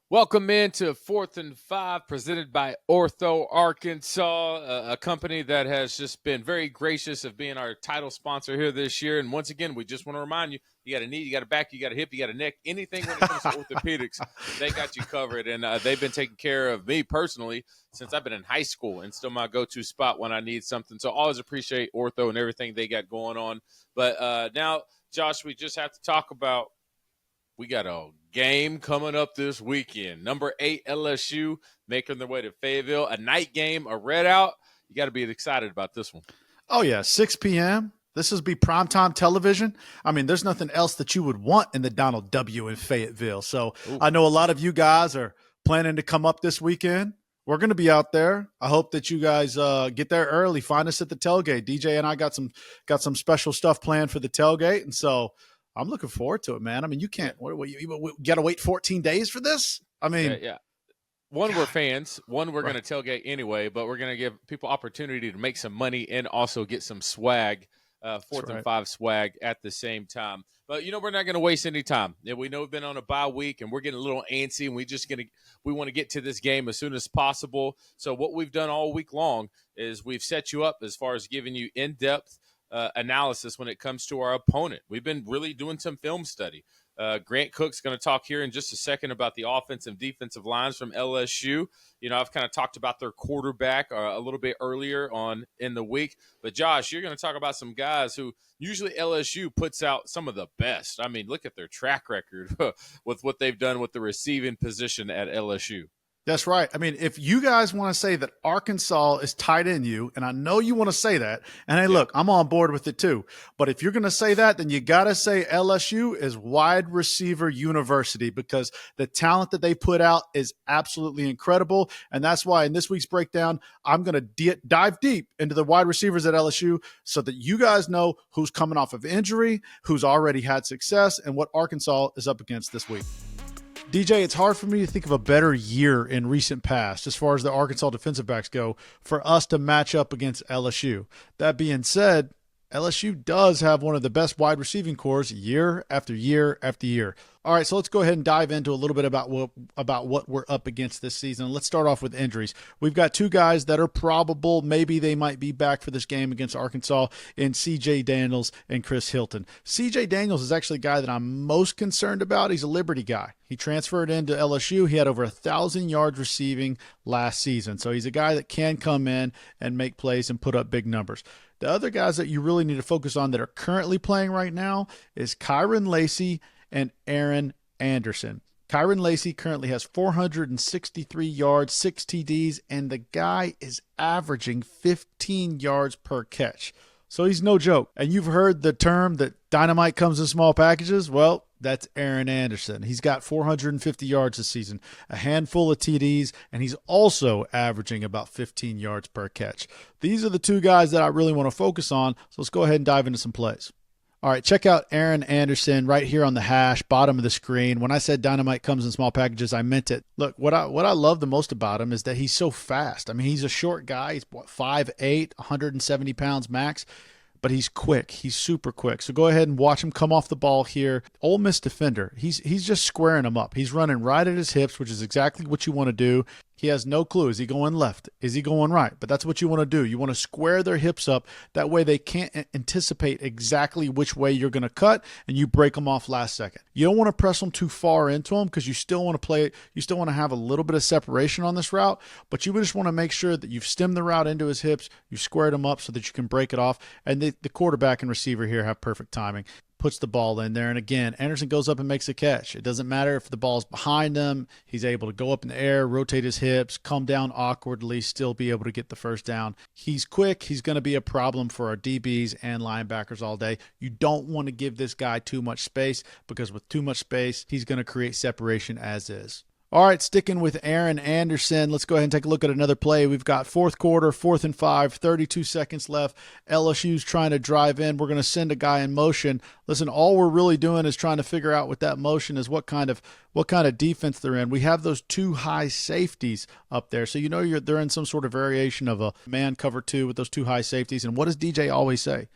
Welcome into 4th and 5, presented by Ortho Arkansas, a company that has just been very gracious of being our title sponsor here this year. And once again, we just want to remind you, you got a knee, you got a back, you got a hip, you got a neck, anything when it comes to orthopedics, they got you covered. And they've been taking care of me personally since I've been in high school, and still my go-to spot when I need something. So always appreciate Ortho and everything they got going on. But now, Josh, we just have to talk about, we got a game coming up this weekend. Number 8 LSU making their way to Fayetteville. A night game, a readout. You got to be excited about this one. Oh, yeah, 6 p.m. This is be primetime television. I mean, there's nothing else that you would want in the Donald W. in Fayetteville. So Ooh. I know a lot of you guys are planning to come up this weekend. We're going to be out there. I hope that you guys get there early. Find us at the tailgate. DJ and I got some special stuff planned for the tailgate, and so I'm looking forward to it, man. I mean, you can't. You got to wait 14 days for this? I mean, yeah. One, we're fans. One, we're going to tailgate anyway, but we're going to give people opportunity to make some money and also get some swag, 4th and 5 swag at the same time. But, we're not going to waste any time. We know we've been on a bye week, and we're getting a little antsy, and we want to get to this game as soon as possible. So what we've done all week long is we've set you up as far as giving you in-depth analysis when it comes to our opponent. We've been really doing some film study. Grant Cook's going to talk here in just a second about the offensive and defensive lines from LSU. I've kind of talked about their quarterback a little bit earlier on in the week. But, Josh, you're going to talk about some guys who usually LSU puts out some of the best. I mean, look at their track record with what they've done with the receiving position at LSU. That's right. I mean, if you guys want to say that Arkansas is tight in you, and I know you want to say that, and hey, look, I'm on board with it too. But if you're going to say that, then you got to say LSU is wide receiver university, because the talent that they put out is absolutely incredible. And that's why in this week's breakdown, I'm going to dive deep into the wide receivers at LSU so that you guys know who's coming off of injury, who's already had success, and what Arkansas is up against this week. DJ, it's hard for me to think of a better year in recent past as far as the Arkansas defensive backs go for us to match up against LSU. That being said, LSU does have one of the best wide receiving corps year after year after year. All right, so let's go ahead and dive into a little bit about what we're up against this season. Let's start off with injuries. We've got two guys that are probable. Maybe they might be back for this game against Arkansas in C.J. Daniels and Chris Hilton. C.J. Daniels is actually a guy that I'm most concerned about. He's a Liberty guy. He transferred into LSU. He had over 1,000 yards receiving last season. So he's a guy that can come in and make plays and put up big numbers. The other guys that you really need to focus on that are currently playing right now is Kyron Lacey and Aaron Anderson. Kyron Lacey currently has 463 yards, 6 TDs, and the guy is averaging 15 yards per catch. So he's no joke. And you've heard the term that dynamite comes in small packages. Well, that's Aaron Anderson. He's got 450 yards this season, a handful of TDs, and he's also averaging about 15 yards per catch. These are the two guys that I really want to focus on, so let's go ahead and dive into some plays. All right, check out Aaron Anderson right here on the hash, bottom of the screen. When I said dynamite comes in small packages, I meant it. Look, what I love the most about him is that he's so fast. I mean, he's a short guy. He's 5'8", 170 pounds max. But he's quick. He's super quick. So go ahead and watch him come off the ball here. Ole Miss defender. He's just squaring him up. He's running right at his hips, which is exactly what you want to do. He has no clue. Is he going left? Is he going right? But that's what you want to do. You want to square their hips up. That way they can't anticipate exactly which way you're going to cut, and you break them off last second. You don't want to press them too far into them because you still want to play. You still want to have a little bit of separation on this route, but you just want to make sure that you've stemmed the route into his hips, you've squared him up so that you can break it off, and the quarterback and receiver here have perfect timing. Puts the ball in there, and again, Anderson goes up and makes a catch. It doesn't matter if the ball's behind him. He's able to go up in the air, rotate his hips, come down awkwardly, still be able to get the first down. He's quick. He's going to be a problem for our DBs and linebackers all day. You don't want to give this guy too much space, because with too much space, he's going to create separation as is. All right, sticking with Aaron Anderson, let's go ahead and take a look at another play. We've got fourth quarter, 4th and 5, 32 seconds left. LSU's trying to drive in. We're going to send a guy in motion. Listen, all we're really doing is trying to figure out with that motion is what kind of defense they're in. We have those two high safeties up there, so they're in some sort of variation of a man cover two with those two high safeties. And what does DJ always say?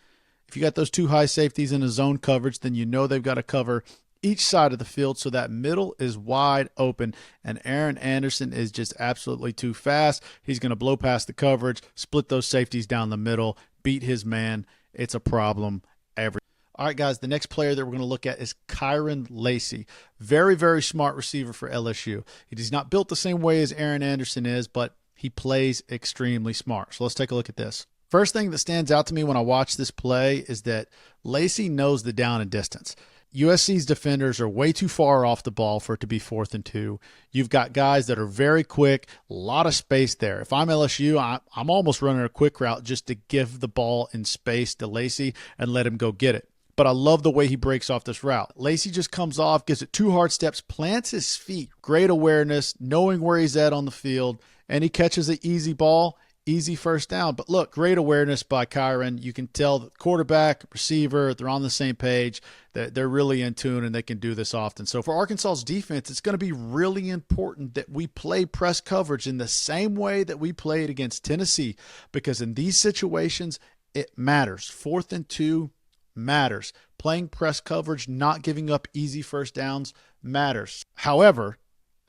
If you got those two high safeties in a zone coverage, then you know they've got to cover each side of the field, so that middle is wide open, and Aaron Anderson is just absolutely too fast. He's going to blow past the coverage, split those safeties down the middle, beat his man. It's a problem every. All right, guys, the next player that we're going to look at is Kyron Lacy. Very, very smart receiver for LSU. He's not built the same way as Aaron Anderson is, but he plays extremely smart. So let's take a look at this. First thing that stands out to me when I watch this play is that Lacy knows the down and distance. USC's defenders are way too far off the ball for it to be 4th and 2. You've got guys that are very quick, a lot of space there. If I'm LSU, I'm almost running a quick route just to give the ball in space to Lacy and let him go get it. But I love the way he breaks off this route. Lacy just comes off, gives it 2 hard steps, plants his feet. Great awareness, knowing where he's at on the field, and he catches an easy ball. Easy first down. But look, great awareness by Kyron. You can tell the quarterback, receiver, they're on the same page. They're really in tune, and they can do this often. So for Arkansas's defense, it's going to be really important that we play press coverage in the same way that we played against Tennessee, because in these situations, it matters. 4th and 2 matters. Playing press coverage, not giving up easy first downs matters. However,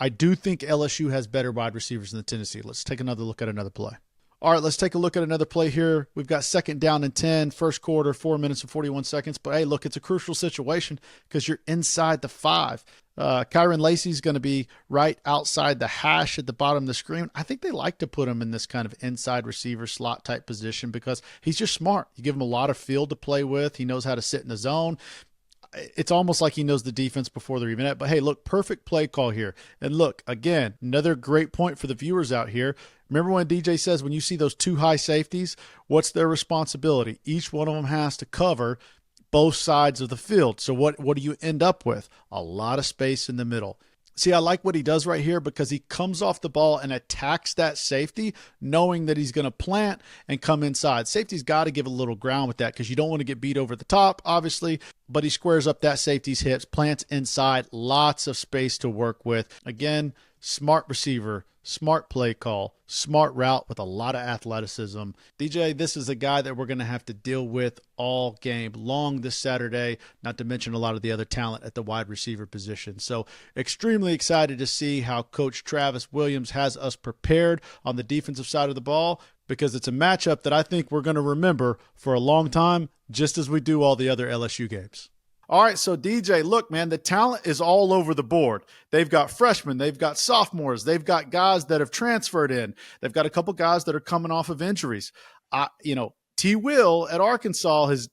I do think LSU has better wide receivers than Tennessee. Let's take another look at another play. All right, let's take a look at another play here. We've got 2nd down and 10, first quarter, 4 minutes and 41 seconds. But, hey, look, it's a crucial situation because you're inside the 5. Kyron Lacy's going to be right outside the hash at the bottom of the screen. I think they like to put him in this kind of inside receiver slot type position because he's just smart. You give him a lot of field to play with. He knows how to sit in the zone. It's almost like he knows the defense before they're even at. But, hey, look, perfect play call here. And, look, again, another great point for the viewers out here. Remember when DJ says when you see those 2 high safeties, what's their responsibility? Each one of them has to cover both sides of the field. So what do you end up with? A lot of space in the middle. See, I like what he does right here because he comes off the ball and attacks that safety, knowing that he's going to plant and come inside. Safety's got to give a little ground with that because you don't want to get beat over the top, obviously, but he squares up that safety's hips, plants inside, lots of space to work with. Again, smart receiver, smart play call, smart route with a lot of athleticism. DJ, this is a guy that we're going to have to deal with all game long this Saturday, not to mention a lot of the other talent at the wide receiver position. So extremely excited to see how Coach Travis Williams has us prepared on the defensive side of the ball, because it's a matchup that I think we're going to remember for a long time, just as we do all the other LSU games. All right, so DJ, look, man, the talent is all over the board. They've got freshmen, they've got sophomores, they've got guys that have transferred in. They've got a couple guys that are coming off of injuries. T. Will at Arkansas has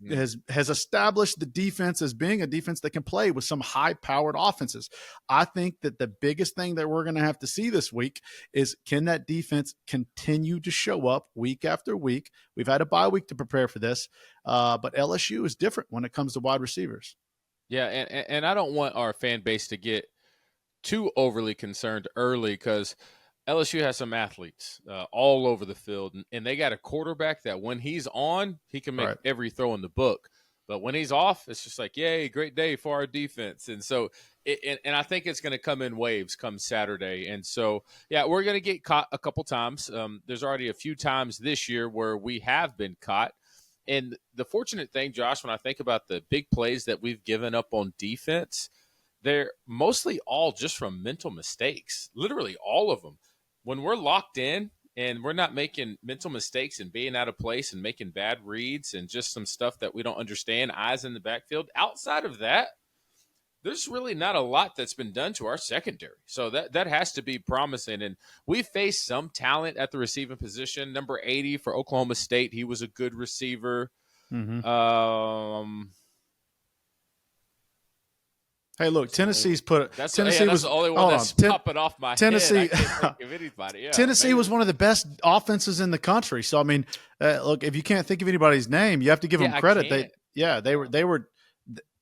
established the defense as being a defense that can play with some high-powered offenses. I think that the biggest thing that we're going to have to see this week is, can that defense continue to show up week after week? We've had a bye week to prepare for this, but LSU is different when it comes to wide receivers. Yeah, and I don't want our fan base to get too overly concerned early, because LSU has some athletes all over the field, and they got a quarterback that when he's on, he can make every throw in the book. But when he's off, it's just like, yay, great day for our defense. And so, and I think it's going to come in waves come Saturday. And so, yeah, we're going to get caught a couple times. There's already a few times this year where we have been caught. And the fortunate thing, Josh, when I think about the big plays that we've given up on defense, they're mostly all just from mental mistakes, literally all of them. When we're locked in and we're not making mental mistakes and being out of place and making bad reads and just some stuff that we don't understand, eyes in the backfield, outside of that, there's really not a lot that's been done to our secondary. So that has to be promising. And we faced some talent at the receiving position. Number 80 for Oklahoma State, he was a good receiver. Mm-hmm. Hey, look, Tennessee's put that's Tennessee that's was the only one that's popping off my Tennessee, head. I can't think of anybody. Yeah, Tennessee was one of the best offenses in the country. So I mean, look, if you can't think of anybody's name, you have to give them credit.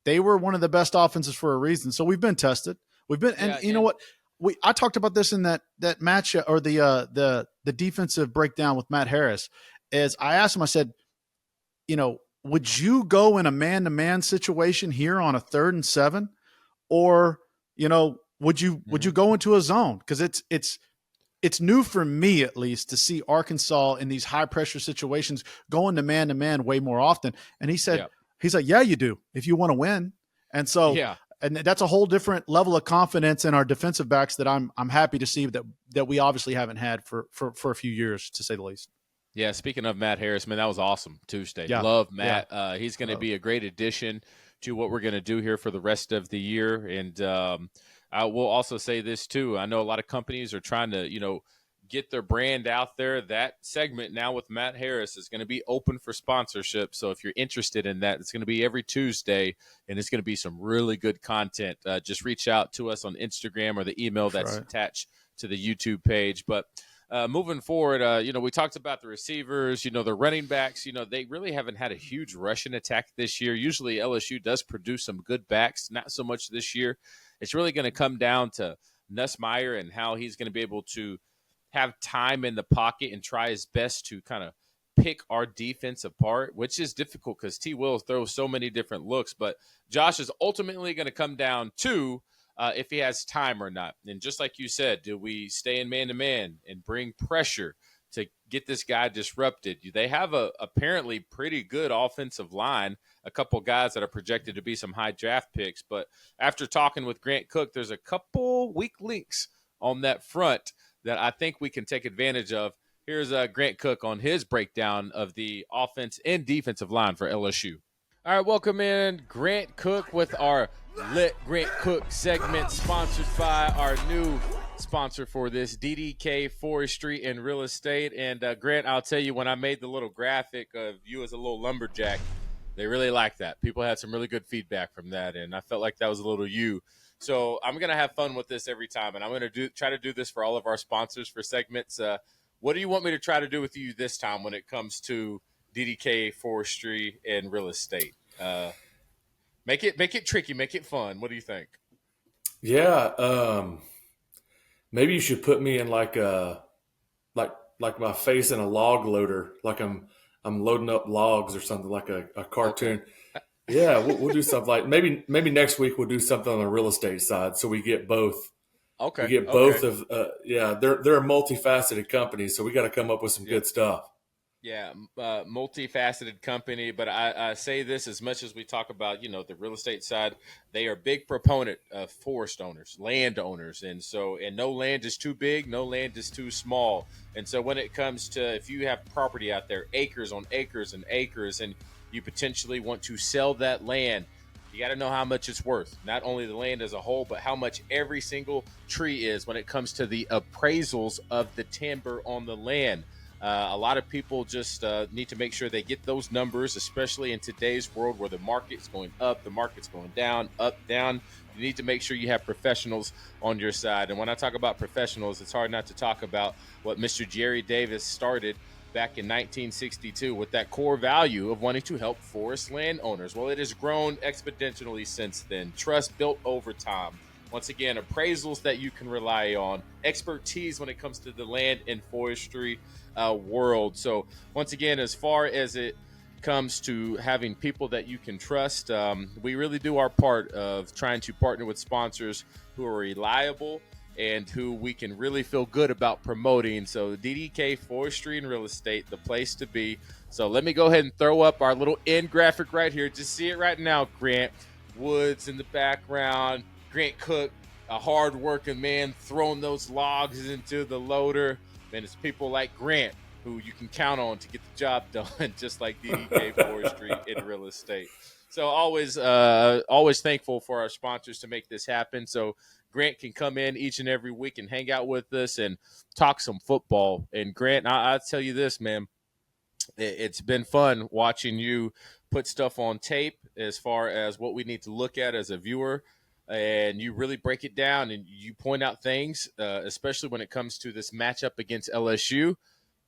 They were one of the best offenses for a reason. So we've been tested. We've been, and you know what? I talked about this in that match, or the defensive breakdown with Matt Harris. As I asked him, I said, would you go in a man-to-man situation here on a 3rd and 7? Or, would you go into a zone? Because it's new for me, at least, to see Arkansas in these high pressure situations going to man way more often. And he said, he's like, yeah, you do if you want to win. And so and that's a whole different level of confidence in our defensive backs that I'm happy to see that we obviously haven't had for a few years, to say the least. Yeah, speaking of Matt Harris, man, that was awesome Tuesday. Yeah. Love Matt. Yeah. He's going to be a great addition to what we're going to do here for the rest of the year. And I will also say this too. I know a lot of companies are trying to, get their brand out there. That segment now with Matt Harris is going to be open for sponsorship. So if you're interested in that, it's going to be every Tuesday, and it's going to be some really good content. Just reach out to us on Instagram or the email that's attached to the YouTube page. But moving forward, we talked about the receivers, the running backs, they really haven't had a huge rushing attack this year. Usually LSU does produce some good backs, not so much this year. It's really going to come down to Nussmeier and how he's going to be able to have time in the pocket and try his best to kind of pick our defense apart, which is difficult because T. Will throws so many different looks. But Josh is ultimately going to come down to if he has time or not. And just like you said, do we stay in man-to-man and bring pressure to get this guy disrupted? They have a apparently pretty good offensive line, a couple guys that are projected to be some high draft picks. But after talking with Grant Cook, there's a couple weak links on that front that I think we can take advantage of. Here's Grant Cook on his breakdown of the offense and defensive line for LSU. All right, welcome in Grant Cook with our Let Grant Cook segment, sponsored by our new sponsor for this, DDK Forestry and Real Estate. And Grant, I'll tell you, when I made the little graphic of you as a little lumberjack, they really liked that. People had some really good feedback from that, and I felt like that was a little you. So I'm going to have fun with this every time, and I'm going to try to do this for all of our sponsors for segments. What do you want me to try to do with you this time when it comes to DDK Forestry and Real Estate? Make it tricky, make it fun. What do you think? Yeah, maybe you should put me in like my face in a log loader, like I'm loading up logs or something, like a cartoon. Okay. Yeah, we'll do something like maybe next week we'll do something on the real estate side, so we get both. Okay. We get both of they're a multifaceted company, so we got to come up with some good stuff. Yeah, multifaceted company, but I say this as much as we talk about, the real estate side, they are big proponent of forest owners, land owners. And no land is too big, no land is too small. And so when it comes to, if you have property out there, acres on acres and acres, and you potentially want to sell that land, you got to know how much it's worth. Not only the land as a whole, but how much every single tree is when it comes to the appraisals of the timber on the land. A lot of people just need to make sure they get those numbers, especially in today's world where the market's going up, the market's going down, up, down. You need to make sure you have professionals on your side. And when I talk about professionals, it's hard not to talk about what Mr. Jerry Davis started back in 1962 with that core value of wanting to help forest landowners. Well, it has grown exponentially since then. Trust built over time. Once again, appraisals that you can rely on, expertise when it comes to the land and forestry world. So once again, as far as it comes to having people that you can trust, we really do our part of trying to partner with sponsors who are reliable and who we can really feel good about promoting. So DDK Forestry and Real Estate, the place to be. So let me go ahead and throw up our little end graphic right here. Just see it right now, Grant. Woods in the background. Grant Cook, a hard-working man, throwing those logs into the loader. And it's people like Grant who you can count on to get the job done, just like DDK Forestry and Real Estate. So always thankful for our sponsors to make this happen. So Grant can come in each and every week and hang out with us and talk some football. And Grant, I'll tell you this, man, it's been fun watching you put stuff on tape as far as what we need to look at as a viewer. And you really break it down and you point out things, especially when it comes to this matchup against LSU,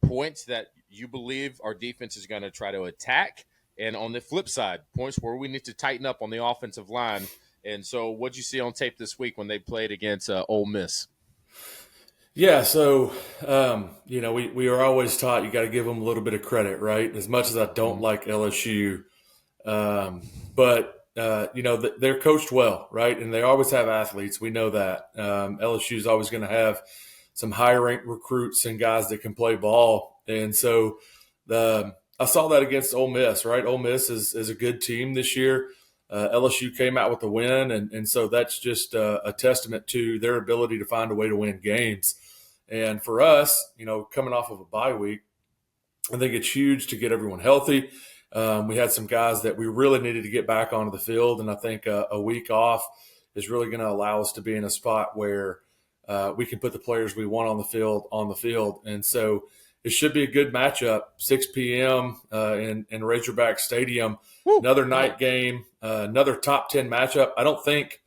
points that you believe our defense is going to try to attack. And on the flip side, points where we need to tighten up on the offensive line. And so what'd you see on tape this week when they played against Ole Miss? Yeah, so, we are always taught you got to give them a little bit of credit, right? As much as I don't like LSU, but they're coached well, right? And they always have athletes. We know that. LSU is always going to have some high-ranked recruits and guys that can play ball. And so I saw that against Ole Miss, right? Ole Miss is a good team this year. LSU came out with the win, and so that's just a testament to their ability to find a way to win games. And for us, coming off of a bye week, I think it's huge to get everyone healthy. We had some guys that we really needed to get back onto the field, and I think a week off is really going to allow us to be in a spot where we can put the players we want on the field. And so it should be a good matchup, 6 p.m. In Razorback Stadium. Woo. Another night game, another top 10 matchup. I don't think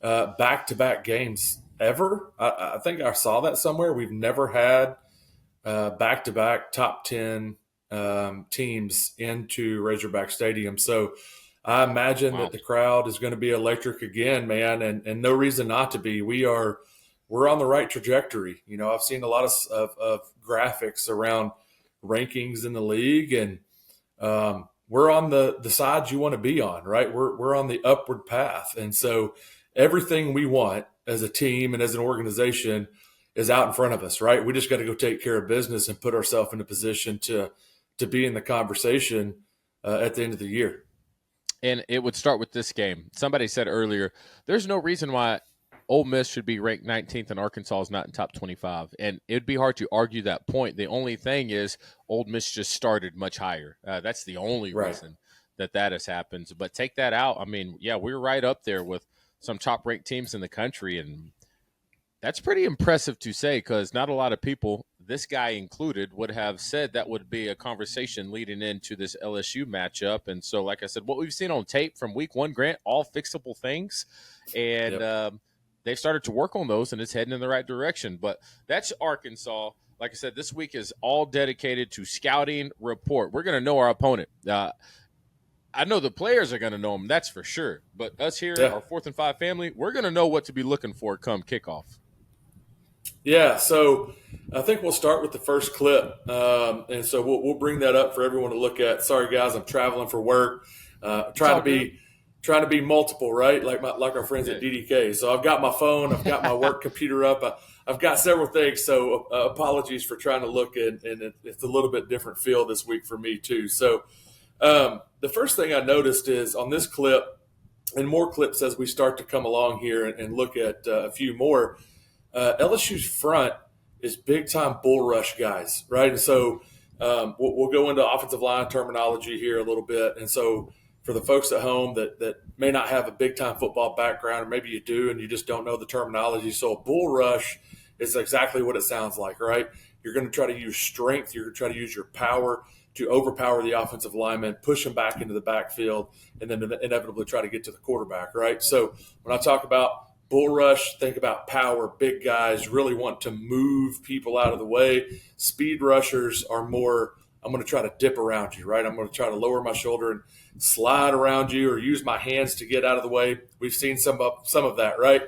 back-to-back games ever. I think I saw that somewhere. We've never had back-to-back top 10 teams into Razorback Stadium. So I imagine that the crowd is going to be electric again, man, and no reason not to be. We're on the right trajectory. I've seen a lot of graphics around rankings in the league, and we're on the side you want to be on, right? We're on the upward path. And so everything we want as a team and as an organization is out in front of us, right? We just got to go take care of business and put ourselves in a position to be in the conversation at the end of the year. And it would start with this game. Somebody said earlier, there's no reason why Ole Miss should be ranked 19th and Arkansas is not in top 25. And it'd be hard to argue that point. The only thing is Ole Miss just started much higher. That's the only reason that has happened. But take that out. I mean, yeah, we're right up there with some top-ranked teams in the country, and that's pretty impressive to say because not a lot of people, this guy included, would have said that would be a conversation leading into this LSU matchup. And so, like I said, what we've seen on tape from week one, Grant, all fixable things. And they've started to work on those, and it's heading in the right direction. But that's Arkansas. Like I said, this week is all dedicated to scouting report. We're going to know our opponent. I know the players are going to know them, that's for sure. But us here, our 4th and 5 family, we're going to know what to be looking for come kickoff. Yeah, so I think we'll start with the first clip. And so we'll bring that up for everyone to look at. Sorry, guys, I'm traveling for work. Trying to be multiple, right? Like our friends at DDK. So I've got my phone, I've got my work computer up, I've got several things. So apologies for trying to look and it's a little bit different feel this week for me too. So the first thing I noticed is on this clip, and more clips as we start to come along here and look at a few more. LSU's front is big-time bull rush guys, right? And so we'll go into offensive line terminology here a little bit. And so for the folks at home that may not have a big-time football background, or maybe you do and you just don't know the terminology. So a bull rush is exactly what it sounds like, right? You're going to try to use strength. You're going to try to use your power to overpower the offensive lineman, push them back into the backfield, and then inevitably try to get to the quarterback, right? So when I talk about bull rush, think about power. Big guys really want to move people out of the way. Speed rushers are more, I'm going to try to dip around you, right? I'm going to try to lower my shoulder and slide around you or use my hands to get out of the way. We've seen some of that, right?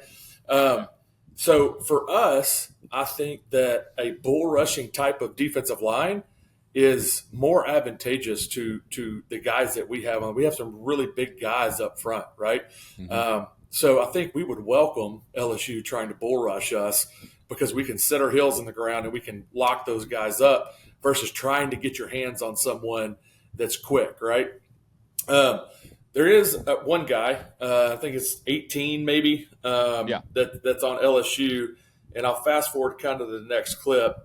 So for us, I think that a bull rushing type of defensive line is more advantageous to the guys that we have on. We have some really big guys up front, right? Mm-hmm. So I think we would welcome LSU trying to bull rush us because we can set our heels in the ground and we can lock those guys up versus trying to get your hands on someone that's quick, right? There is one guy, I think it's 18 maybe, that's on LSU, and I'll fast forward kind of to the next clip.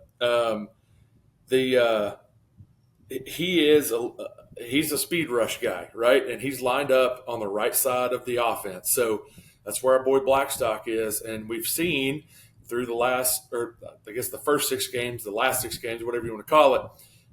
He's a speed rush guy, right? And he's lined up on the right side of the offense. So that's where our boy Blackstock is. And we've seen through the first 6 games, the last 6 games, whatever you want to call it,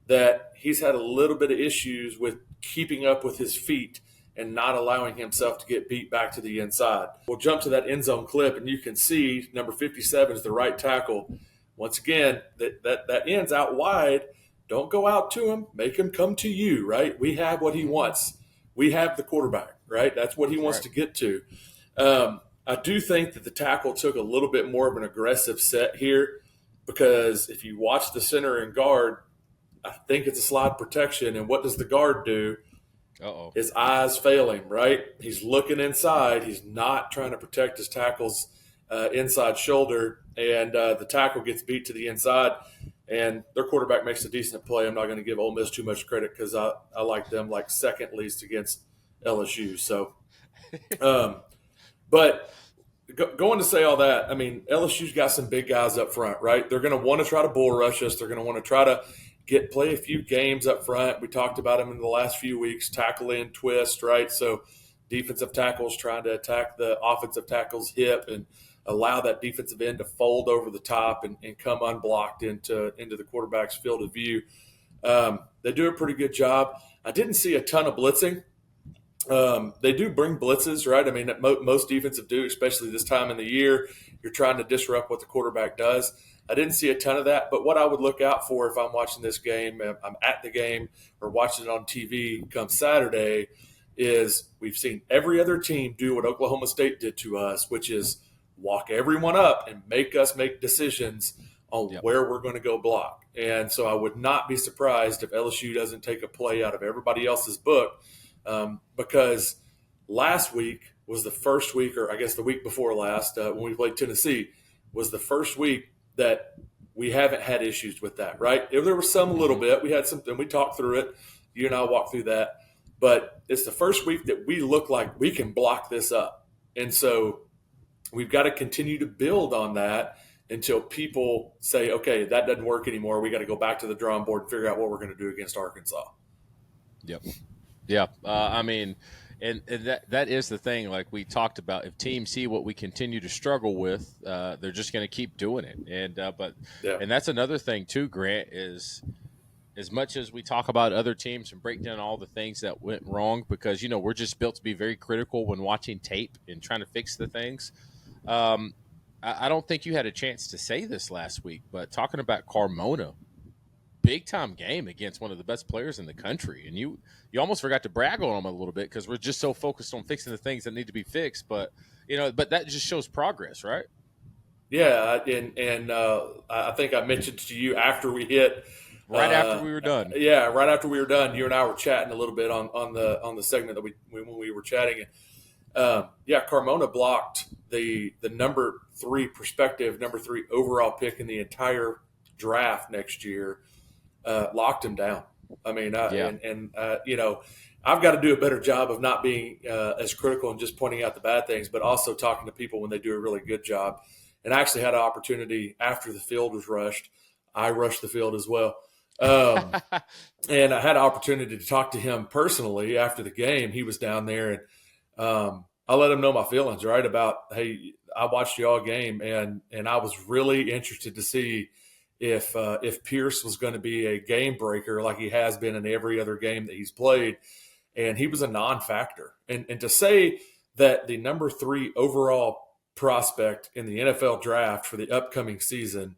that he's had a little bit of issues with keeping up with his feet and not allowing himself to get beat back to the inside. We'll jump to that end zone clip, and you can see number 57 is the right tackle. Once again, that ends out wide. Don't go out to him. Make him come to you, right? We have what he wants. We have the quarterback, right? That's what he wants to get to. I do think that the tackle took a little bit more of an aggressive set here because if you watch the center and guard, I think it's a slide protection. And what does the guard do? Uh-oh. His eyes fail him, right? He's looking inside. He's not trying to protect his tackle's inside shoulder, and the tackle gets beat to the inside. And their quarterback makes a decent play. I'm not going to give Ole Miss too much credit because I like them like second least against LSU. So But going to say all that, I mean, LSU's got some big guys up front, right? They're going to want to try to bull rush us. They're going to want to try to play a few games up front. We talked about them in the last few weeks, tackle in, twist, right? So defensive tackles trying to attack the offensive tackle's hip and allow that defensive end to fold over the top and come unblocked into the quarterback's field of view. They do a pretty good job. I didn't see a ton of blitzing. They do bring blitzes, right? I mean, most defensive do, especially this time in the year. You're trying to disrupt what the quarterback does. I didn't see a ton of that, but what I would look out for if I'm watching this game, I'm at the game or watching it on TV come Saturday, is we've seen every other team do what Oklahoma State did to us, which is walk everyone up and make us make decisions on where we're going to go block. And so I would not be surprised if LSU doesn't take a play out of everybody else's book, because last week was the first week, or I guess the week before last, when we played Tennessee, was the first week that we haven't had issues with that, right? There was some a little bit. We had something. We talked through it. You and I walked through that. But it's the first week that we look like we can block this up. And so we've got to continue to build on that until people say, okay, that doesn't work anymore. We got to go back to the drawing board and figure out what we're going to do against Arkansas. Yep. Yeah. I mean, and that is the thing. Like we talked about, if teams see what we continue to struggle with, they're just going to keep doing it. And and that's another thing too, Grant, is as much as we talk about other teams and break down all the things that went wrong, because we're just built to be very critical when watching tape and trying to fix the things. I don't think you had a chance to say this last week, but talking about Carmona, big time game against one of the best players in the country, and you almost forgot to brag on him a little bit because we're just so focused on fixing the things that need to be fixed. But but that just shows progress, right? Yeah, and I think I mentioned to you after we hit. After we were done. Yeah, right after we were done, you and I were chatting a little bit on the segment that when we were chatting. Carmona blocked the number 3 overall pick in the entire draft next year. Locked him down. I mean, I've got to do a better job of not being as critical and just pointing out the bad things, but also talking to people when they do a really good job. And I actually had an opportunity after the field was rushed. I rushed the field as well. And I had an opportunity to talk to him personally after the game. He was down there, and I let him know my feelings, right, about, hey, I watched you all game, and I was really interested to see if Pierce was going to be a game breaker like he has been in every other game that he's played, and he was a non-factor. And to say that the number 3 overall prospect in the NFL draft for the upcoming season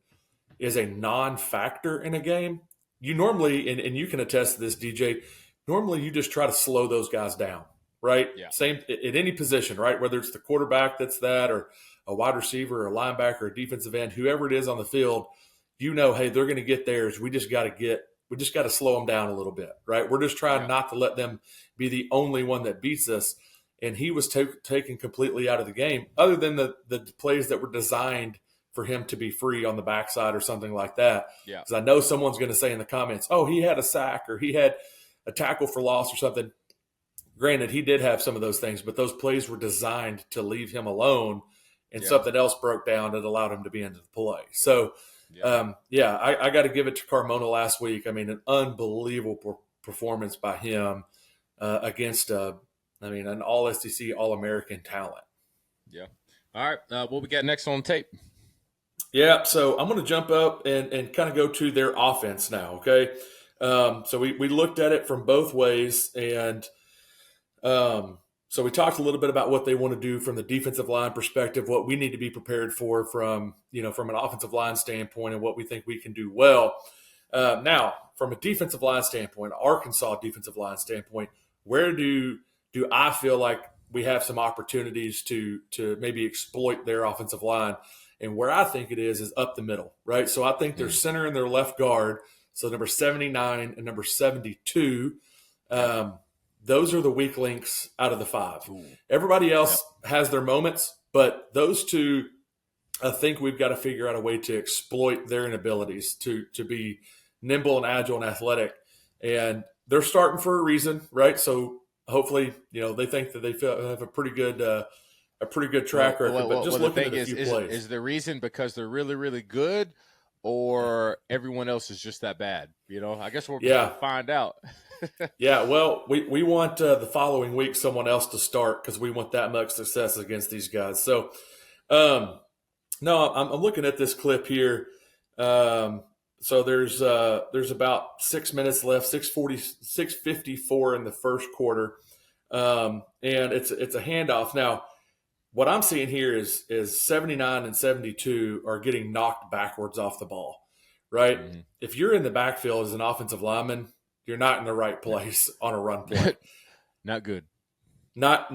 is a non-factor in a game, you normally, and you can attest to this, DJ, normally you just try to slow those guys down, right? Yeah. Same at any position, right? Whether it's the quarterback that's that, or a wide receiver, or a linebacker, or a defensive end, whoever it is on the field, hey, they're going to get theirs. We just got to slow them down a little bit, right? We're just trying not to let them be the only one that beats us. And he was taken completely out of the game, other than the plays that were designed for him to be free on the backside or something like that. Yeah. Because I know someone's going to say in the comments, oh, he had a sack or he had a tackle for loss or something. Granted, he did have some of those things, but those plays were designed to leave him alone, and something else broke down that allowed him to be into the play. So, I got to give it to Carmona last week. I mean, an unbelievable performance by him against, an all-SEC, all-American talent. Yeah. All right. What we got next on tape? Yeah, so I'm going to jump up and kind of go to their offense now, okay? So we looked at it from both ways, and so we talked a little bit about what they want to do from the defensive line perspective, what we need to be prepared for from an offensive line standpoint, and what we think we can do well. Now, from a defensive line standpoint, Arkansas defensive line standpoint, where do I feel like we have some opportunities to maybe exploit their offensive line? And where I think it is up the middle, right? So I think their center and their left guard, so number 79 and number 72, those are the weak links out of the 5. Ooh. Everybody else has their moments, but those two, I think we've got to figure out a way to exploit their inabilities to be nimble and agile and athletic. And they're starting for a reason, right? So hopefully, they think that they have a pretty good track record. But just the looking thing at a few plays. is the reason because they're really, really good, or everyone else is just that bad? I guess we're going to find out. Yeah, well, we want the following week someone else to start because we want that much success against these guys. So, no, I'm looking at this clip here. So there's about 6 minutes left, 6:54 in the first quarter, and it's a handoff. Now, what I'm seeing here is 79 and 72 are getting knocked backwards off the ball, right? Mm-hmm. If you're in the backfield as an offensive lineman, you're not in the right place on a run play. Not good. Not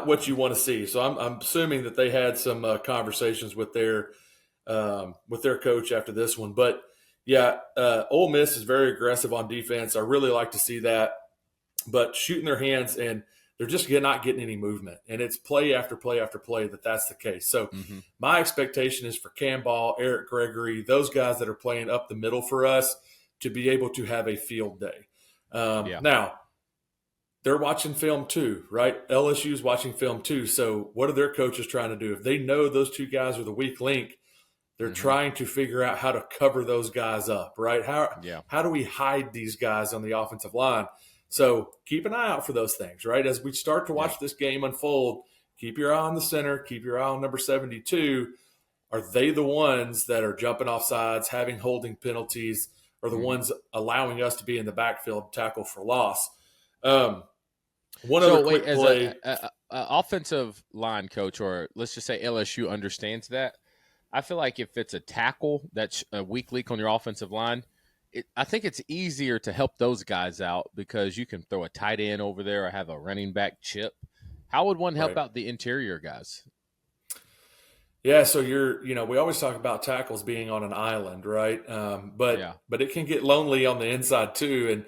what you want to see. So I'm assuming that they had some conversations with their coach after this one. But yeah, Ole Miss is very aggressive on defense. I really like to see that. But shooting their hands, and they're just not getting any movement. And it's play after play after play that's the case. So my expectation is for Cam Ball, Eric Gregory, those guys that are playing up the middle for us to be able to have a field day. Now, they're watching film too, right? LSU's watching film too. So what are their coaches trying to do? If they know those two guys are the weak link, they're trying to figure out how to cover those guys up, right? How do we hide these guys on the offensive line? So keep an eye out for those things, right? As we start to watch this game unfold, keep your eye on the center, keep your eye on number 72. Are they the ones that are jumping off sides, having holding penalties, or the ones allowing us to be in the backfield tackle for loss? Offensive line coach, or let's just say LSU understands that. I feel like if it's a tackle that's a weak link on your offensive line, I think it's easier to help those guys out because you can throw a tight end over there or have a running back chip. How would one help out the interior guys? Yeah, so we always talk about tackles being on an island, right? But it can get lonely on the inside too.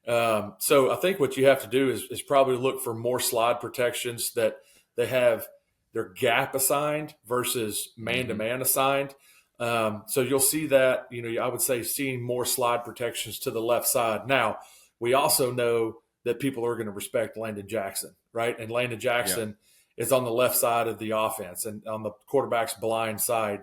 And so I think what you have to do is probably look for more slide protections that they have their gap assigned versus man-to-man assigned. So you'll see that, I would say seeing more slide protections to the left side. Now, we also know that people are going to respect Landon Jackson, right? And Landon Jackson is on the left side of the offense and on the quarterback's blind side.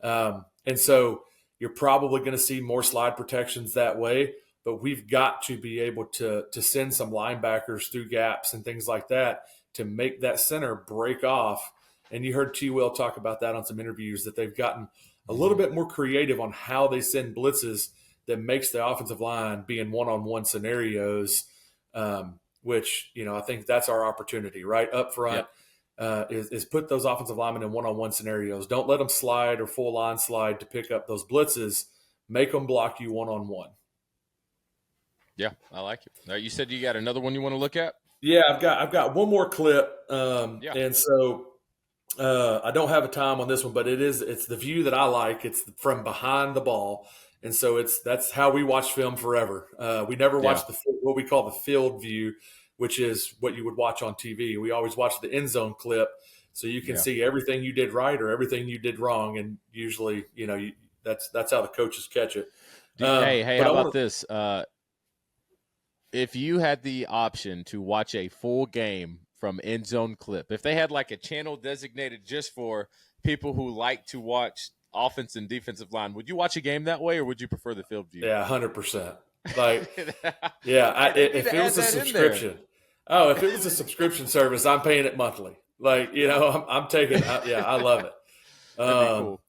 And so you're probably going to see more slide protections that way, but we've got to be able to send some linebackers through gaps and things like that to make that center break off. And you heard T. Will talk about that on some interviews, that they've gotten a little bit more creative on how they send blitzes that makes the offensive line be in one-on-one scenarios, which, I think that's our opportunity, right? Up front is put those offensive linemen in one-on-one scenarios. Don't let them slide or full line slide to pick up those blitzes. Make them block you one-on-one. Yeah, I like it. You said you got another one you want to look at? Yeah, I've got one more clip. And so I don't have a time on this one, but it's the view that I like. It's from behind the ball. And so that's how we watch film forever. We never watch what we call the field view, which is what you would watch on TV. We always watch the end zone clip so you can see everything you did right or everything you did wrong. And usually, that's how the coaches catch it. Hey, how about this? If you had the option to watch a full game from end zone clip, if they had like a channel designated just for people who like to watch offense and defensive line, would you watch a game that way, or would you prefer the field view? Yeah, 100%. Like, if it was a subscription, if it was a subscription service, I'm paying it monthly. Like, I'm taking, I love it. Cool.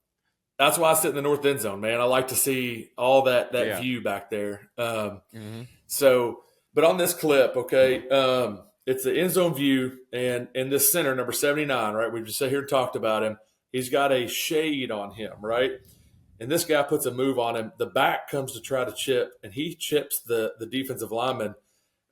That's why I sit in the north end zone, man. I like to see all that view back there. So, but on this clip, it's the end zone view, and in this center, number 79, right? We just sat here and talked about him. He's got a shade on him, right? And this guy puts a move on him. The back comes to try to chip, and he chips the defensive lineman,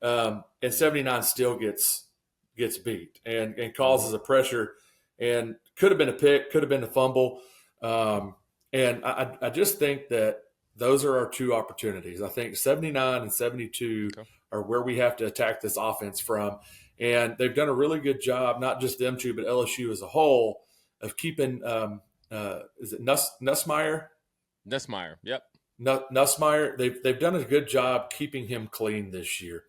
and 79 still gets beat and causes a pressure, and could have been a pick, could have been a fumble. And I just think that those are our two opportunities. I think 79 and 72 are where we have to attack this offense from. And they've done a really good job, not just them two, but LSU as a whole, of keeping is it Nussmeier? Nussmeier, yep. Nussmeier, they've done a good job keeping him clean this year.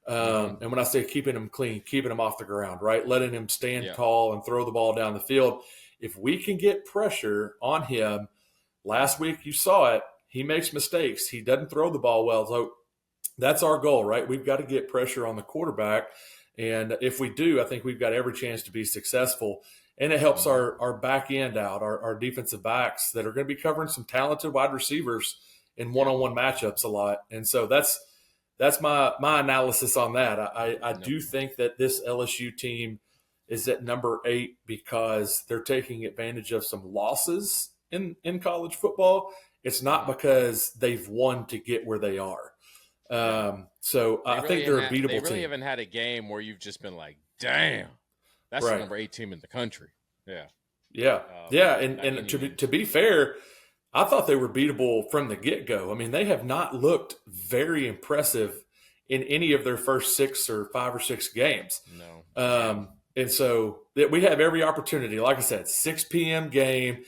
And when I say keeping him clean, keeping him off the ground, right? Letting him stand tall and throw the ball down the field. If we can get pressure on him, last week you saw it, he makes mistakes. He doesn't throw the ball well. So that's our goal, right? We've got to get pressure on the quarterback. And if we do, I think we've got every chance to be successful. And it helps our back end out, our defensive backs that are going to be covering some talented wide receivers in one-on-one matchups a lot. And so that's my analysis on that. I do think that this LSU team is at number 8 because they're taking advantage of some losses in college football. It's not because they've won to get where they are. So I think they're a beatable team. They really haven't had a game where you've just been like, damn, that's the number 8 team in the country. Yeah. And to be fair, I thought they were beatable from the get-go. I mean, they have not looked very impressive in any of their first 5 or 6 games. No. And so we have every opportunity. Like I said, 6 p.m. game,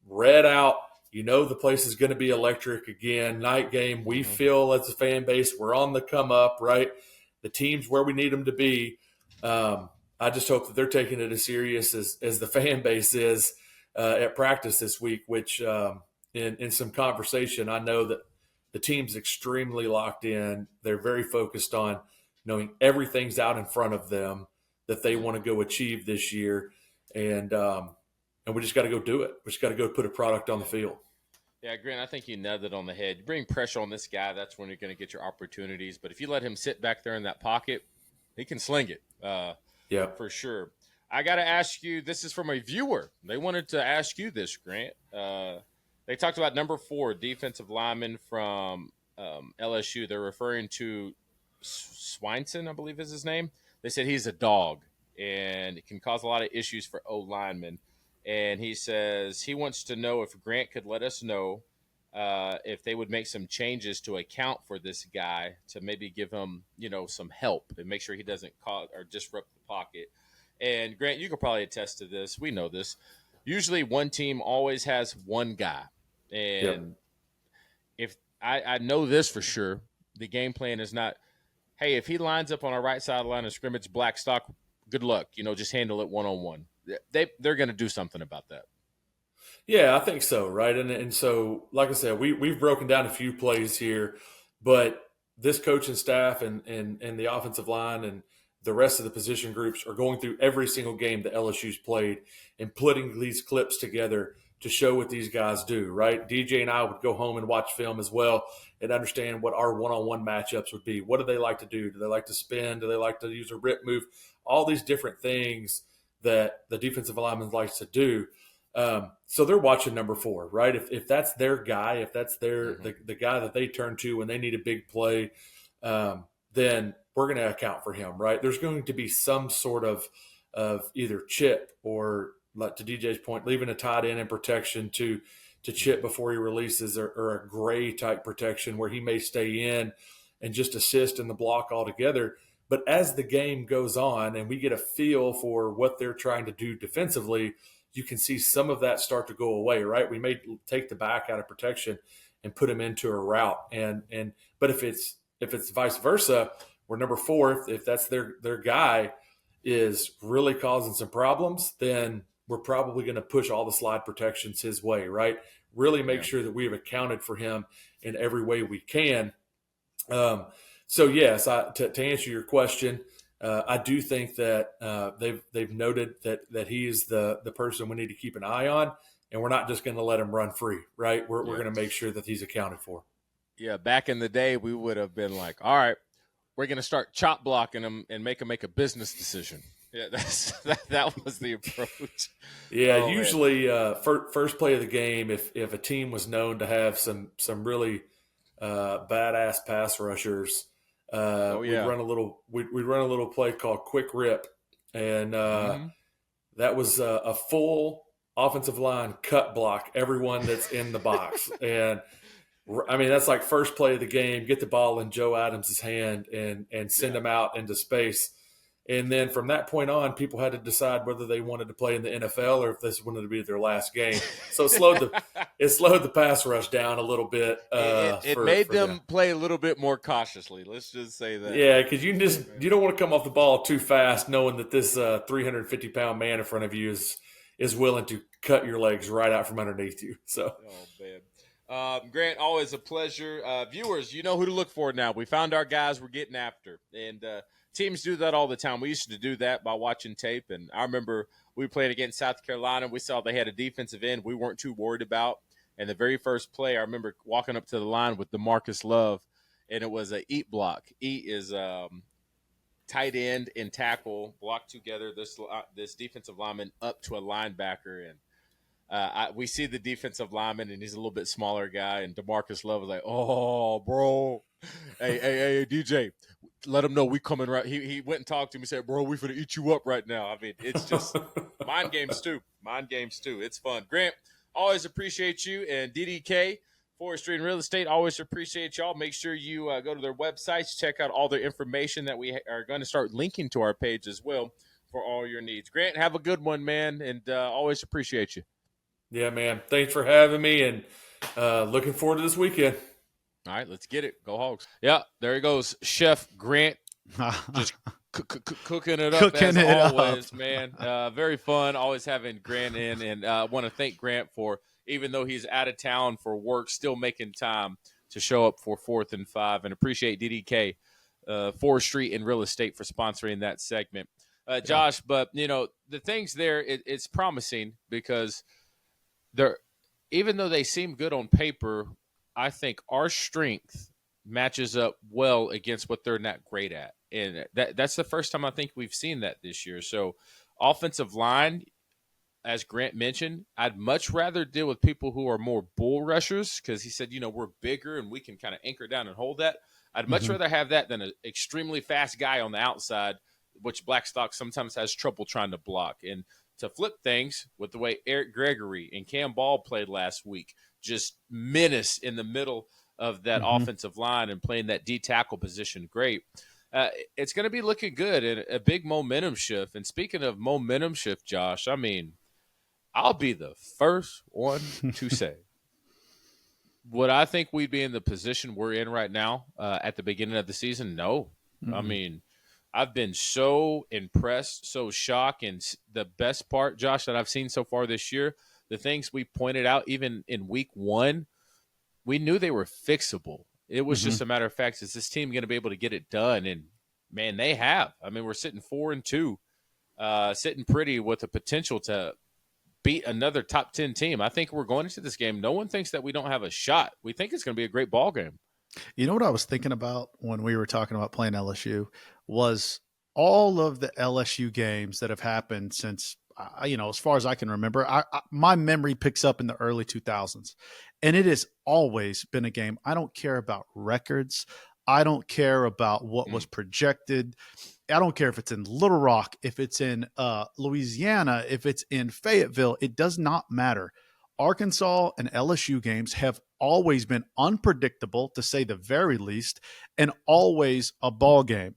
red out. You know the place is going to be electric again. Night game, we feel as a fan base, we're on the come up, right? The team's where we need them to be. I just hope that they're taking it as serious as the fan base is at practice this week, which in some conversation, I know that the team's extremely locked in. They're very focused on knowing everything's out in front of them that they want to go achieve this year. And we just got to go do it. We just got to go put a product on the field. Yeah, Grant, I think you nailed it on the head. You bring pressure on this guy, that's when you're going to get your opportunities. But if you let him sit back there in that pocket, he can sling it. For sure. I got to ask you, this is from a viewer. They wanted to ask you this, Grant. They talked about number 4, defensive lineman from LSU. They're referring to Swinson, I believe is his name. They said he's a dog, and it can cause a lot of issues for O-linemen. And he says he wants to know if Grant could let us know if they would make some changes to account for this guy to maybe give him, some help and make sure he doesn't cause or disrupt the pocket. And Grant, you could probably attest to this. We know this. Usually one team always has one guy. And if I know this for sure, the game plan is not, hey, if he lines up on our right side of the line of scrimmage, black stock, good luck. Just handle it one-on-one. They're going to do something about that. Yeah, I think so, right? And so, like I said, we've broken down a few plays here, but this coaching staff and the offensive line and the rest of the position groups are going through every single game that LSU's played and putting these clips together to show what these guys do, right? DJ and I would go home and watch film as well and understand what our one-on-one matchups would be. What do they like to do? Do they like to spin? Do they like to use a rip move? All these different things that the defensive lineman likes to do. So they're watching number 4, right? If that's their guy, if that's the guy that they turn to when they need a big play, then we're going to account for him, right? There's going to be some sort of either chip or, like to DJ's point, leaving a tight end in protection to chip before he releases, or a gray type protection where he may stay in and just assist in the block altogether. But as the game goes on and we get a feel for what they're trying to do defensively, you can see some of that start to go away, right? We may take the back out of protection and put him into a route. But if it's vice versa, where number 4, if that's their guy is really causing some problems, then we're probably going to push all the slide protections his way, right? Really make sure that we have accounted for him in every way we can. So yes, to answer your question, I do think that they've noted that he is the person we need to keep an eye on, and we're not just going to let him run free, right? We're going to make sure that he's accounted for. Yeah, back in the day, we would have been like, all right, we're going to start chop blocking him and make him make a business decision. Yeah, that was the approach. Yeah, usually first play of the game, if a team was known to have some really badass pass rushers, we'd run a little play called quick rip, and that was a full offensive line cut block everyone that's in the box. And I mean, that's like first play of the game, get the ball in Joe Adams' hand and send him out into space. And then from that point on, people had to decide whether they wanted to play in the NFL or if this wanted to be their last game. So it slowed the pass rush down a little bit. It made them play a little bit more cautiously. Let's just say that. Yeah, because you don't want to come off the ball too fast, knowing that this 350-pound man in front of you is willing to cut your legs right out from underneath you. So, oh man, Grant, always a pleasure. Viewers, you know who to look for now. We found our guys we're getting after, and teams do that all the time. We used to do that by watching tape, and I remember we played against South Carolina. We saw they had a defensive end we weren't too worried about. And the very first play, I remember walking up to the line with DeMarcus Love, and it was a eat block. Eat is tight end and tackle blocked together. This defensive lineman up to a linebacker, and we see the defensive lineman, and he's a little bit smaller guy. And DeMarcus Love was like, "Oh, bro, hey, DJ, let him know we coming right." He went and talked to him. He said, "Bro, we finna eat you up right now." I mean, it's just mind games too. Mind games too. It's fun. Grant, always appreciate you, and DDK, Forestry and Real Estate, always appreciate y'all. Make sure you go to their websites, check out all their information that we are going to start linking to our page as well for all your needs. Grant, have a good one, man, and always appreciate you. Yeah, man. Thanks for having me, and looking forward to this weekend. All right, let's get it. Go Hogs. Yeah, there he goes, Chef Grant, just cooking it up as always, man. Very fun, always having Grant in, and I want to thank Grant for, even though he's out of town for work, still making time to show up for 4th and 5, and appreciate DDK, Forestry and Real Estate, for sponsoring that segment. Josh, but, the things there, it's promising because they're, even though they seem good on paper, I think our strength matches up well against what they're not great at. And that's the first time I think we've seen that this year. So offensive line, as Grant mentioned, I'd much rather deal with people who are more bull rushers, because he said, we're bigger and we can kind of anchor down and hold that. I'd much rather have that than an extremely fast guy on the outside, which Blackstock sometimes has trouble trying to block. And to flip things with the way Eric Gregory and Cam Ball played last week, just menace in the middle of that offensive line and playing that D tackle position great. It's going to be looking good, and a big momentum shift. And speaking of momentum shift, Josh, I mean, I'll be the first one to say, would I think we'd be in the position we're in right now at the beginning of the season? No. I mean, I've been so impressed, so shocked, and the best part, Josh, that I've seen so far this year, the things we pointed out even in week 1, we knew they were fixable. It was just a matter of fact, is this team going to be able to get it done? And, man, they have. I mean, we're sitting 4-2, sitting pretty with the potential to beat another top 10 team. I think we're going into this game. No one thinks that we don't have a shot. We think it's going to be a great ball game. You know what I was thinking about when we were talking about playing LSU was all of the LSU games that have happened since, as far as I can remember. My memory picks up in the early 2000s, and it has always been a game. I don't care about records. I don't care about what was projected. I don't care if it's in Little Rock, if it's in Louisiana, if it's in Fayetteville. It does not matter. Arkansas and LSU games have always been unpredictable, to say the very least, and always a ball game.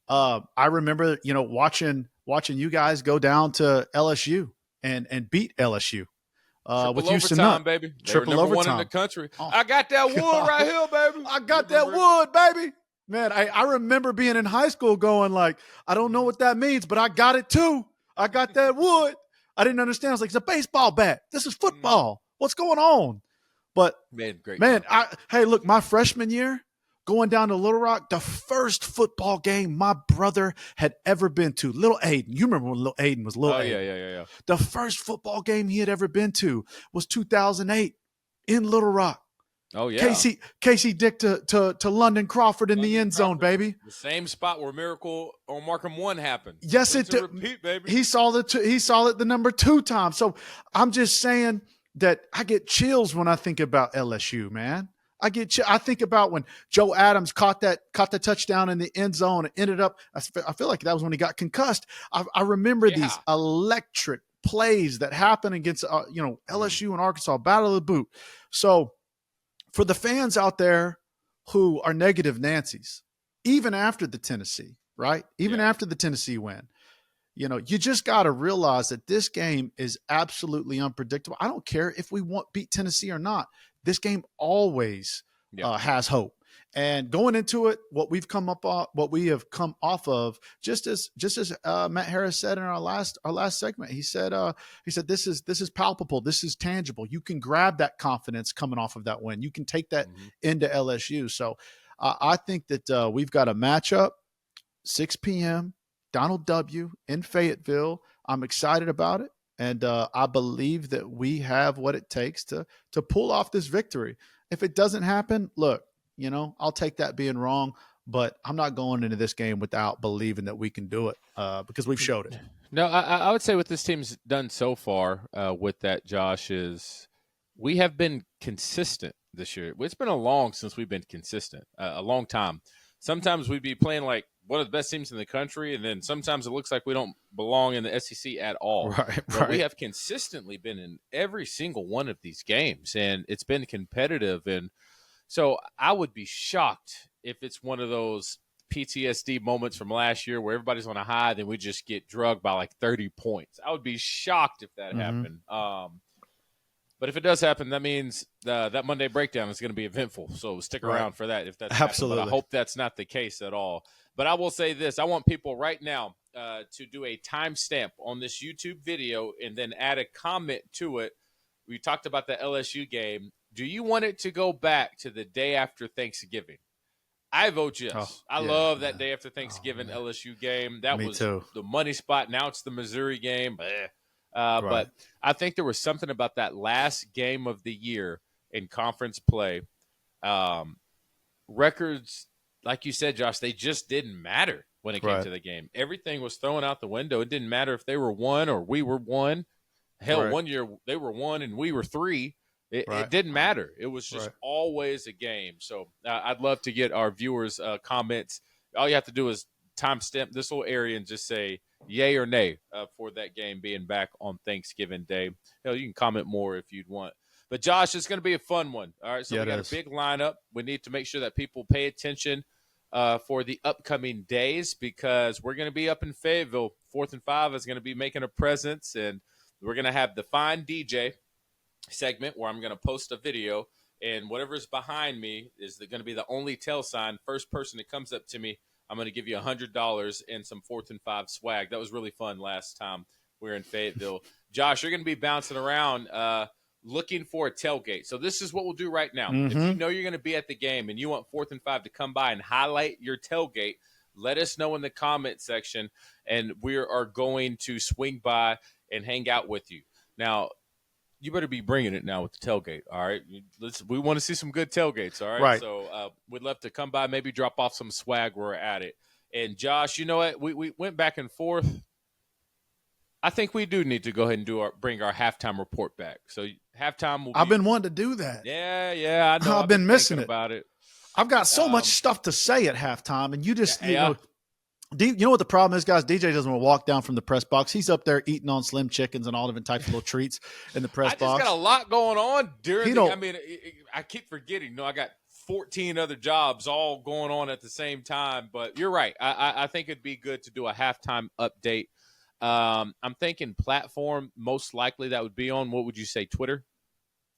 I remember, watching you guys go down to LSU and beat LSU with Houston overtime, baby. Triple overtime. overtime. One in the country. Oh. I got that wood right here, baby. I got that wood, baby. Man, I remember being in high school going like, I don't know what that means, but I got it too. I got that wood. I didn't understand. I was like, it's a baseball bat. This is football. What's going on? But, hey, look, my freshman year, going down to Little Rock, the first football game my brother had ever been to. Little Aiden. You remember when Little Aiden was Little Aiden? Yeah. The first football game he had ever been to was 2008 in Little Rock. Oh, yeah. Casey Dick to London Crawford in the end zone, baby. The same spot where Miracle on Markham 1 happened. Yes, it did. Repeat, baby. He saw it the number 2 time. So I'm just saying that I get chills when I think about LSU, man. I think about when Joe Adams caught the touchdown in the end zone and ended up, I feel like that was when he got concussed. I remember these electric plays that happened against, LSU and Arkansas, Battle of the Boot. So for the fans out there who are negative Nancy's, even after the Tennessee, right? Even after the Tennessee win. You know, you just got to realize that this game is absolutely unpredictable. I don't care if we beat Tennessee or not. This game always has hope. And going into it, what we have come off of, just as Matt Harris said in our last segment, he said this is palpable, this is tangible. You can grab that confidence coming off of that win. You can take that into LSU. So I think that we've got a matchup, 6 p.m. Donald W. in Fayetteville. I'm excited about it, and I believe that we have what it takes to pull off this victory. If it doesn't happen, look, you know, I'll take that being wrong, but I'm not going into this game without believing that we can do it because we've showed it. No, I would say what this team's done so far with that, Josh, is we have been consistent this year. It's been a long since we've been consistent, a long time. Sometimes we'd be playing like one of the best teams in the country, and then sometimes it looks like we don't belong in the SEC at all. Right. But we have consistently been in every single one of these games, and it's been competitive. And so I would be shocked if it's one of those PTSD moments from last year where everybody's on a high, then we just get drugged by like 30 points. I would be shocked if that happened. But if it does happen, that means that Monday breakdown is going to be eventful. So stick around for that if that's absolutely. But I hope that's not the case at all. But I will say this. I want people right now to do a timestamp on this YouTube video and then add a comment to it. We talked about the LSU game. Do you want it to go back to the day after Thanksgiving? I vote yes. I love that day after Thanksgiving LSU game. That was the money spot. Now it's the Missouri game. But I think there was something about that last game of the year in conference play. Records, like you said, Josh, they just didn't matter when it came to the game. Everything was thrown out the window. It didn't matter if they were 1 or we were 1. Hell, 1 year they were 1 and we were 3. It didn't matter. It was just always a game. So I'd love to get our viewers' comments. All you have to do is timestamp this little area and just say yay or nay for that game being back on Thanksgiving Day. Hell, you can comment more if you'd want. But, Josh, it's going to be a fun one. All right, so we got a big lineup. We need to make sure that people pay attention for the upcoming days because we're going to be up in Fayetteville. 4th and 5 is going to be making a presence, and we're going to have the Fine DJ segment where I'm going to post a video, and whatever's behind me is going to be the only tell sign. First person that comes up to me, I'm going to give you $100 and some 4th and 5 swag. That was really fun last time we were in Fayetteville. Josh, you're going to be bouncing around looking for a tailgate. So this is what we'll do right now. If you know you're going to be at the game and you want 4th and 5 to come by and highlight your tailgate, let us know in the comment section, and we are going to swing by and hang out with you. Now, you better be bringing it now with the tailgate, all right? We want to see some good tailgates, all right? So we'd love to come by, maybe drop off some swag where we're at it. And, Josh, you know what? We went back and forth. I think we do need to go ahead and bring our halftime report back. So halftime will be – I've been wanting to do that. Yeah, I know. I've been missing it. About it. I've got so much stuff to say at halftime, and you just you know what the problem is, guys? DJ doesn't want to walk down from the press box. He's up there eating on Slim Chickens and all different types of little treats in the press box. I just got a lot going on during I keep forgetting. I got 14 other jobs all going on at the same time. But you're right. I think it'd be good to do a halftime update. I'm thinking platform, most likely that would be on, what would you say, Twitter?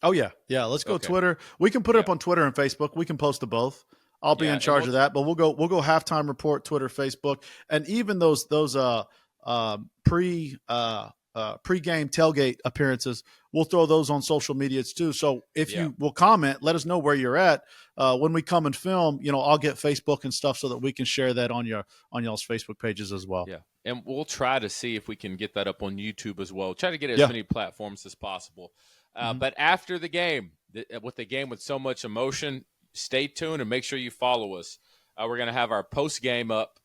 Oh, yeah. Yeah, let's go Twitter. We can put it up on Twitter and Facebook. We can post to both. I'll be in charge of that, but we'll go halftime report, Twitter, Facebook, and even those pre-game tailgate appearances. We'll throw those on social medias too. So if you will comment, let us know where you're at when we come and film. I'll get Facebook and stuff so that we can share that on y'all's Facebook pages as well. Yeah, and we'll try to see if we can get that up on YouTube as well. Try to get as many platforms as possible. But after the game, with the game with so much emotion, stay tuned and make sure you follow us. We're going to have our post-game up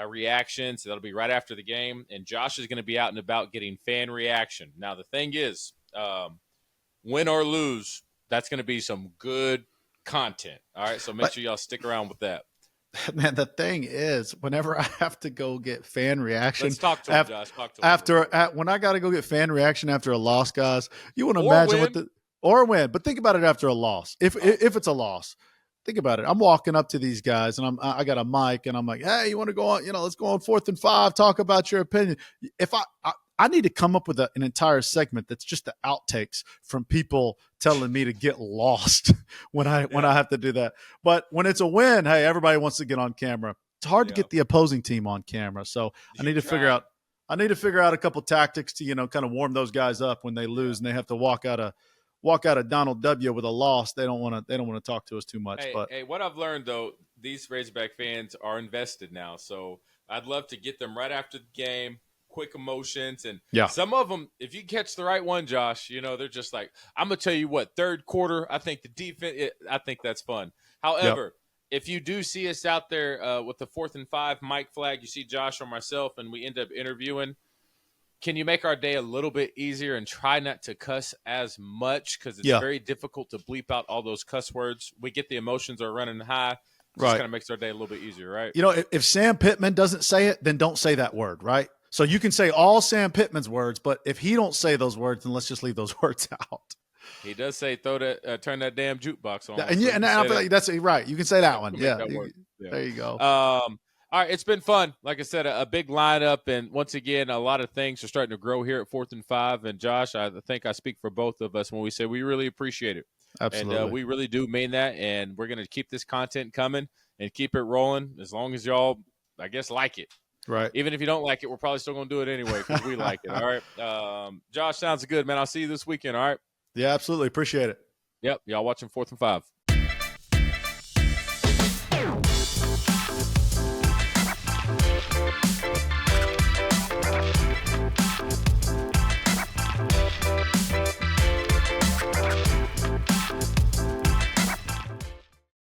reactions. That'll be right after the game. And Josh is going to be out and about getting fan reaction. Now, the thing is, win or lose, that's going to be some good content. All right, so make sure y'all stick around with that. Man, the thing is, whenever I have to go get fan reaction, let's talk to him, Josh. Talk to him. When I got to go get fan reaction after a loss, guys, you want to imagine or win. But think about it after a loss. If it's a loss, think about it. I'm walking up to these guys and I got a mic and I'm like, hey, you want to go on, let's go on 4th and 5, talk about your opinion. If I need to come up with an entire segment that's just the outtakes from people telling me to get lost when I have to do that. But when it's a win, hey, everybody wants to get on camera. It's hard to get the opposing team on camera. So I need to figure out a couple tactics to, kind of warm those guys up when they lose and they have to walk out of Donald W with a loss. They don't want to talk to us too much. Hey, what I've learned though, these Razorback fans are invested now. So I'd love to get them right after the game. Quick emotions, and some of them, if you catch the right one, Josh, they're just like, I'm gonna tell you what, third quarter, I think the defense, I think that's fun. However, if you do see us out there with the 4th and 5 mic flag, you see Josh or myself, and we end up interviewing, can you make our day a little bit easier and try not to cuss as much, because it's very difficult to bleep out all those cuss words. We get the emotions are running high. Just kind of makes our day a little bit easier, right? If Sam Pittman doesn't say it, then don't say that word, right? So you can say all Sam Pittman's words, but if he don't say those words, then let's just leave those words out. He does say turn that damn jukebox on. And I feel like that's right. You can say that one. Yeah. There you go. All right, it's been fun. Like I said, a big lineup, and once again, a lot of things are starting to grow here at 4th and 5. And Josh, I think I speak for both of us when we say we really appreciate it. Absolutely, and we really do mean that. And we're going to keep this content coming and keep it rolling as long as y'all, I guess, like it. Right. Even if you don't like it, we're probably still going to do it anyway because we like it. All right. Josh, sounds good, man. I'll see you this weekend. All right. Yeah, absolutely. Appreciate it. Yep. Y'all watching 4th and 5.